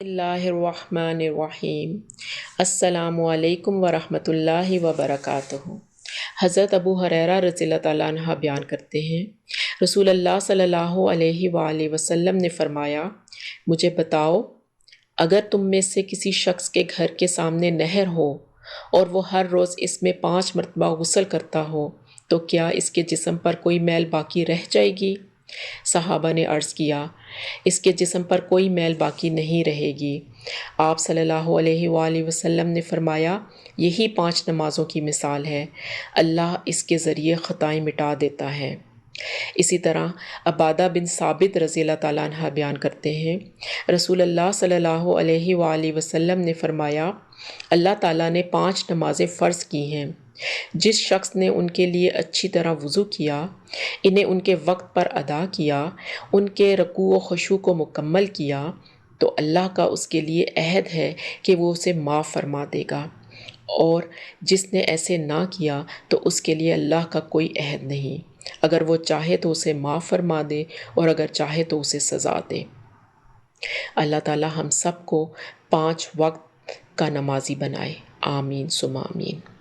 اللہ الرحمن الرحیم۔ السلام علیکم ورحمۃ اللہ وبرکاتہ۔ حضرت ابو ہریرہ رضی اللہ تعالیٰ عنہ بیان کرتے ہیں، رسول اللہ صلی اللہ علیہ وآلہ وسلم نے فرمایا، مجھے بتاؤ، اگر تم میں سے کسی شخص کے گھر کے سامنے نہر ہو اور وہ ہر روز اس میں 5 مرتبہ غسل کرتا ہو تو کیا اس کے جسم پر کوئی میل باقی رہ جائے گی؟ صحابہ نے عرض کیا، اس کے جسم پر کوئی میل باقی نہیں رہے گی۔ آپ صلی اللہ علیہ وآلہ وسلم نے فرمایا، یہی 5 نمازوں کی مثال ہے، اللہ اس کے ذریعے خطائیں مٹا دیتا ہے۔ اسی طرح عبادہ بن ثابت رضی اللہ تعالیٰ عنہ بیان کرتے ہیں، رسول اللہ صلی اللہ علیہ وآلہ وسلم نے فرمایا، اللہ تعالیٰ نے 5 نمازیں فرض کی ہیں، جس شخص نے ان کے لیے اچھی طرح وضو کیا، انہیں ان کے وقت پر ادا کیا، ان کے رکوع و خشوع کو مکمل کیا، تو اللہ کا اس کے لیے عہد ہے کہ وہ اسے معاف فرما دے گا، اور جس نے ایسے نہ کیا تو اس کے لیے اللہ کا کوئی عہد نہیں، اگر وہ چاہے تو اسے معاف فرما دے اور اگر چاہے تو اسے سزا دے۔ اللہ تعالیٰ ہم سب کو 5 وقت کا نمازی بنائے، آمین ثم آمین۔